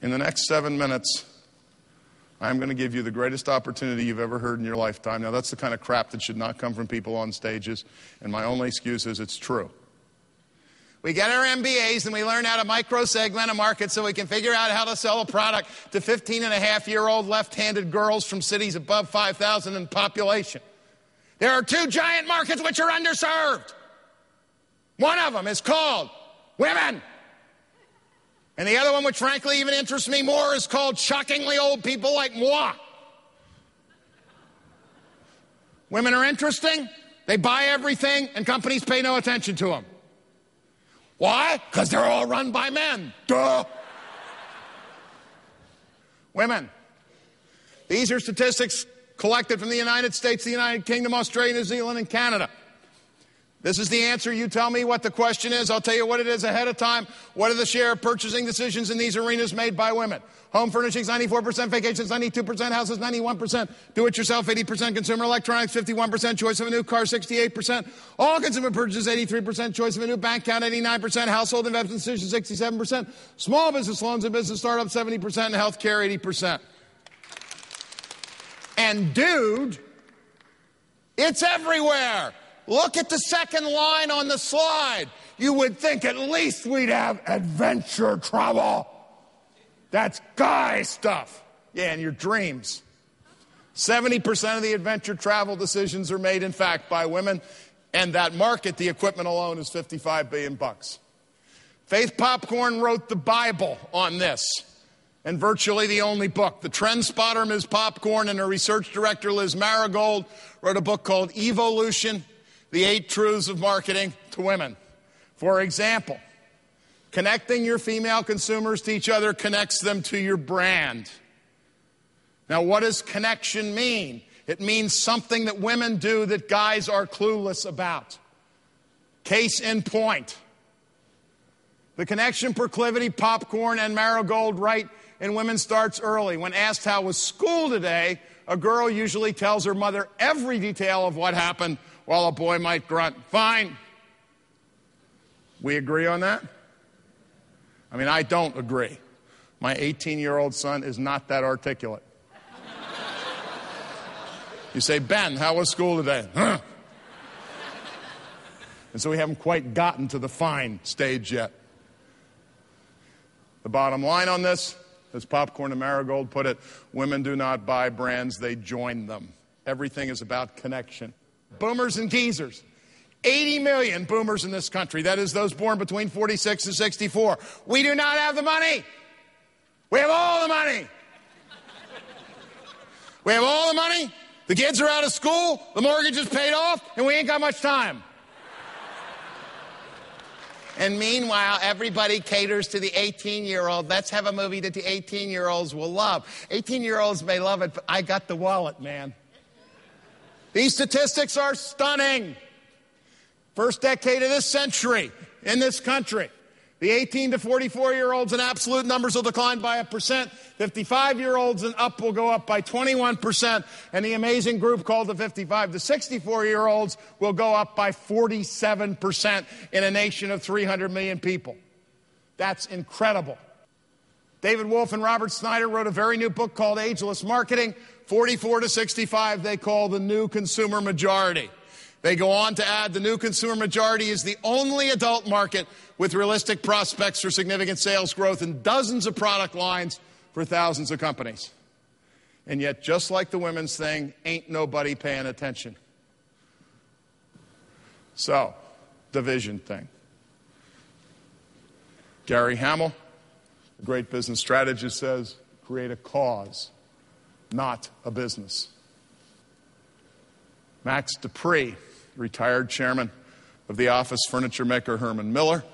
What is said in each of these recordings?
In the next 7 minutes, I'm going to give you the greatest opportunity you've ever heard in your lifetime. Now, that's the kind of crap that should not come from people on stages, and my only excuse is it's true. We get our MBAs and we learn how to micro-segment a market so we can figure out how to sell a product to 15-and-a-half-year-old left-handed girls from cities above 5,000 in population. There are two giant markets which are underserved. One of them is called women. And the other one, which frankly even interests me more, is called shockingly old people like moi. Women are interesting, they buy everything, and companies pay no attention to them. Why? Because they're all run by men. Duh. Women. These are statistics collected from the United States, the United Kingdom, Australia, New Zealand, and Canada. This is the answer. You tell me what the question is. I'll tell you what it is ahead of time. What are the share of purchasing decisions in these arenas made by women? Home furnishings, 94%, vacations, 92%, houses, 91%, do-it-yourself, 80%, consumer electronics, 51%, choice of a new car, 68%, all consumer purchases, 83%, choice of a new bank account, 89%, household investment decisions, 67%, small business loans and business startups, 70%, and healthcare, 80%. And dude, it's everywhere. Look at the second line on the slide. You would think at least we'd have adventure travel. That's guy stuff. Yeah, in your dreams. 70% of the adventure travel decisions are made, in fact, by women. And that market, the equipment alone, is $55 billion. Faith Popcorn wrote the Bible on this. And virtually the only book. The trend spotter, Ms. Popcorn, and her research director, Liz Marigold, wrote a book called Evolution, The 8 Truths of Marketing to Women. For example, connecting your female consumers to each other connects them to your brand. Now, what does connection mean? It means something that women do that guys are clueless about. Case in point. The connection proclivity, Popcorn, and Marigold write in Women Starts Early. When asked how was school today, a girl usually tells her mother every detail of what happened, while a boy might grunt, fine. We agree on that? I mean, I don't agree. My 18-year-old son is not that articulate. You say, Ben, how was school today? Huh? And so we haven't quite gotten to the fine stage yet. The bottom line on this, as Popcorn and Marigold put it, women do not buy brands, they join them. Everything is about connection. Boomers and geezers. 80 million boomers in this country. That is those born between 46 and 64. We do not have the money. We have all the money. We have all the money. The kids are out of school. The mortgage is paid off. And we ain't got much time. And meanwhile, everybody caters to the 18-year-old. Let's have a movie that the 18-year-olds will love. 18-year-olds may love it, but I got the wallet, man. These statistics are stunning. First decade of this century in this country, the 18 to 44-year-olds in absolute numbers will decline by 1%. 55-year-olds and up will go up by 21%. And the amazing group called the 55 to 64-year-olds will go up by 47% in a nation of 300 million people. That's incredible. David Wolf and Robert Snyder wrote a very new book called Ageless Marketing. 44 to 65 they call the new consumer majority. They go on to add the new consumer majority is the only adult market with realistic prospects for significant sales growth in dozens of product lines for thousands of companies. And yet, just like the women's thing, ain't nobody paying attention. So, the vision thing. Gary Hamel, the great business strategist, says, create a cause, not a business. Max Dupree, retired chairman of the office furniture maker Herman Miller.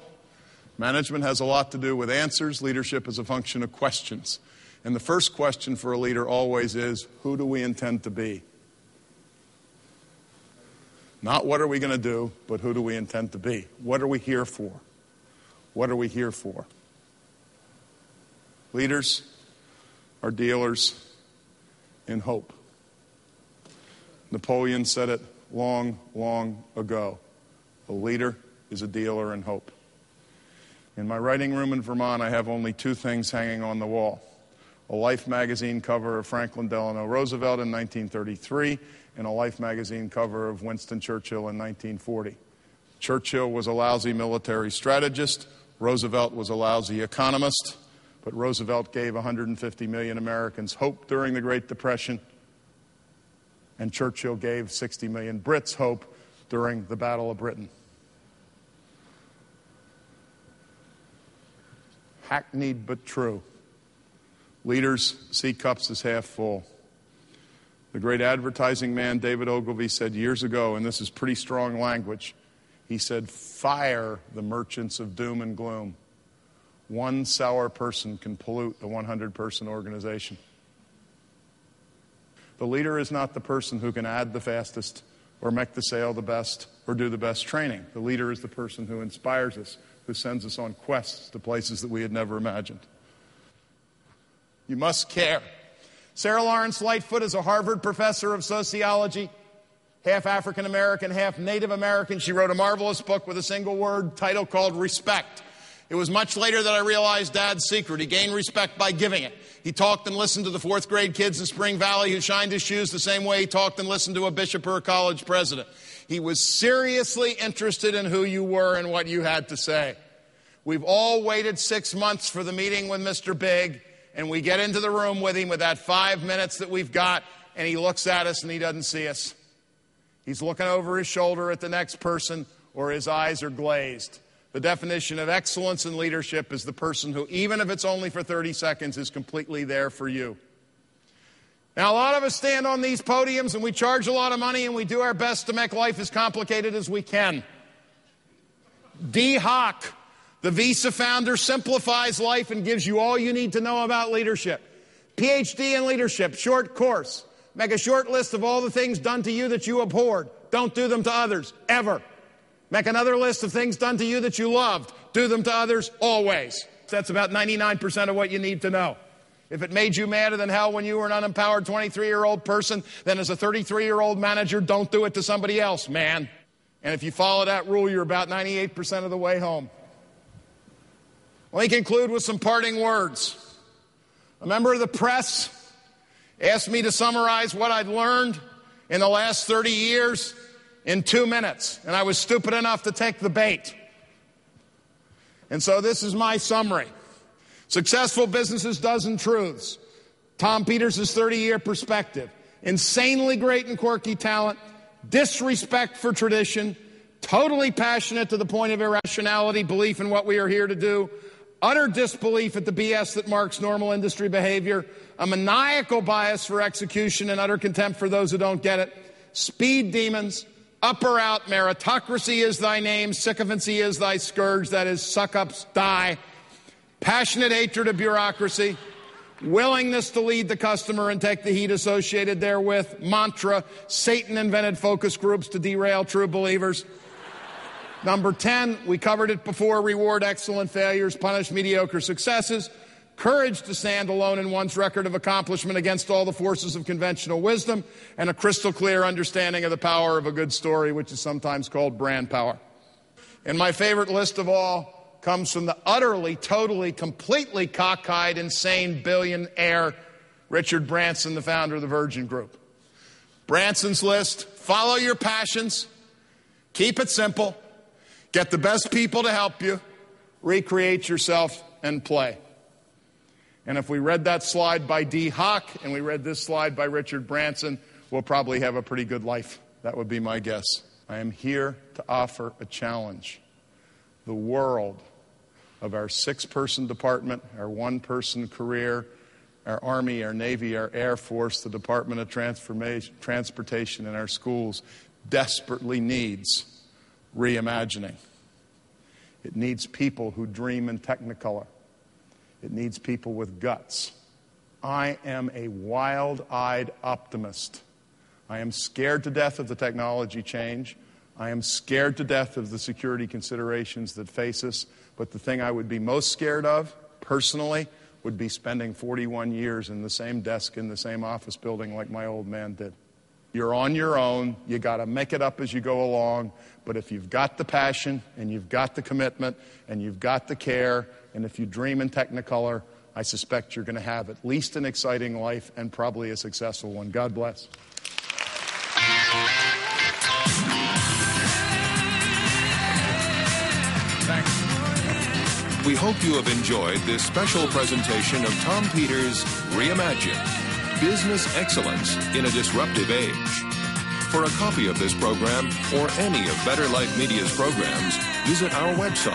Management has a lot to do with answers. Leadership is a function of questions. And the first question for a leader always is, who do we intend to be? Not what are we going to do, but who do we intend to be? What are we here for? What are we here for? Leaders are dealers in hope. Napoleon said it long, long ago. A leader is a dealer in hope. In my writing room in Vermont, I have only two things hanging on the wall: a Life magazine cover of Franklin Delano Roosevelt in 1933 and a Life magazine cover of Winston Churchill in 1940. Churchill was a lousy military strategist. Roosevelt was a lousy economist. But Roosevelt gave 150 million Americans hope during the Great Depression, and Churchill gave 60 million Brits hope during the Battle of Britain. Hackneyed but true. Leaders see cups as half full. The great advertising man David Ogilvy said years ago, and this is pretty strong language, he said, "Fire the merchants of doom and gloom. One sour person can pollute the 100-person organization." The leader is not the person who can add the fastest or make the sale the best or do the best training. The leader is the person who inspires us, who sends us on quests to places that we had never imagined. You must care. Sarah Lawrence Lightfoot is a Harvard professor of sociology, half African American, half Native American. She wrote a marvelous book with a single word title called Respect. It was much later that I realized Dad's secret. He gained respect by giving it. He talked and listened to the fourth grade kids in Spring Valley who shined his shoes the same way he talked and listened to a bishop or a college president. He was seriously interested in who you were and what you had to say. We've all waited 6 months for the meeting with Mr. Big, and we get into the room with him with that 5 minutes that we've got, and he looks at us and he doesn't see us. He's looking over his shoulder at the next person, or his eyes are glazed. The definition of excellence in leadership is the person who, even if it's only for 30 seconds, is completely there for you. Now, a lot of us stand on these podiums and we charge a lot of money and we do our best to make life as complicated as we can. D. Hock, the Visa founder, simplifies life and gives you all you need to know about leadership. PhD in leadership, short course. Make a short list of all the things done to you that you abhorred. Don't do them to others, ever. Make another list of things done to you that you loved. Do them to others, always. That's about 99% of what you need to know. If it made you madder than hell when you were an unempowered 23-year-old person, then as a 33-year-old manager, don't do it to somebody else, man. And if you follow that rule, you're about 98% of the way home. Let me conclude with some parting words. A member of the press asked me to summarize what I'd learned in the last 30 years in 2 minutes, and I was stupid enough to take the bait. And so this is my summary. Successful businesses, dozen truths. Tom Peters' 30-year perspective. Insanely great and quirky talent. Disrespect for tradition. Totally passionate to the point of irrationality, belief in what we are here to do. Utter disbelief at the BS that marks normal industry behavior. A maniacal bias for execution and utter contempt for those who don't get it. Speed demons. Up or out, meritocracy is thy name, sycophancy is thy scourge, that is, suck-ups die. Passionate hatred of bureaucracy, willingness to lead the customer and take the heat associated therewith, mantra, Satan invented focus groups to derail true believers. Number 10, we covered it before, reward excellent failures, punish mediocre successes. Courage to stand alone in one's record of accomplishment against all the forces of conventional wisdom, and a crystal clear understanding of the power of a good story, which is sometimes called brand power. And my favorite list of all comes from the utterly, totally, completely cockeyed, insane billionaire Richard Branson, the founder of the Virgin Group. Branson's list: follow your passions, keep it simple, get the best people to help you, recreate yourself, and play. And if we read that slide by D. Hock and we read this slide by Richard Branson, we'll probably have a pretty good life. That would be my guess. I am here to offer a challenge. The world of our 6-person department, our 1-person career, our Army, our Navy, our Air Force, the Department of Transportation, and our schools desperately needs reimagining. It needs people who dream in Technicolor. It needs people with guts. I am a wild-eyed optimist. I am scared to death of the technology change. I am scared to death of the security considerations that face us. But the thing I would be most scared of, personally, would be spending 41 years in the same desk in the same office building like my old man did. You're on your own. You got to make it up as you go along. But if you've got the passion and you've got the commitment and you've got the care, and if you dream in Technicolor, I suspect you're going to have at least an exciting life and probably a successful one. God bless. Thanks. We hope you have enjoyed this special presentation of Tom Peters' Reimagine, Business Excellence in a Disruptive Age. For a copy of this program or any of Better Life Media's programs, visit our website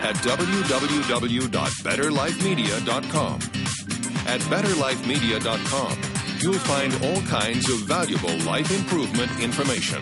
at www.betterlifemedia.com. At betterlifemedia.com, you'll find all kinds of valuable life improvement information.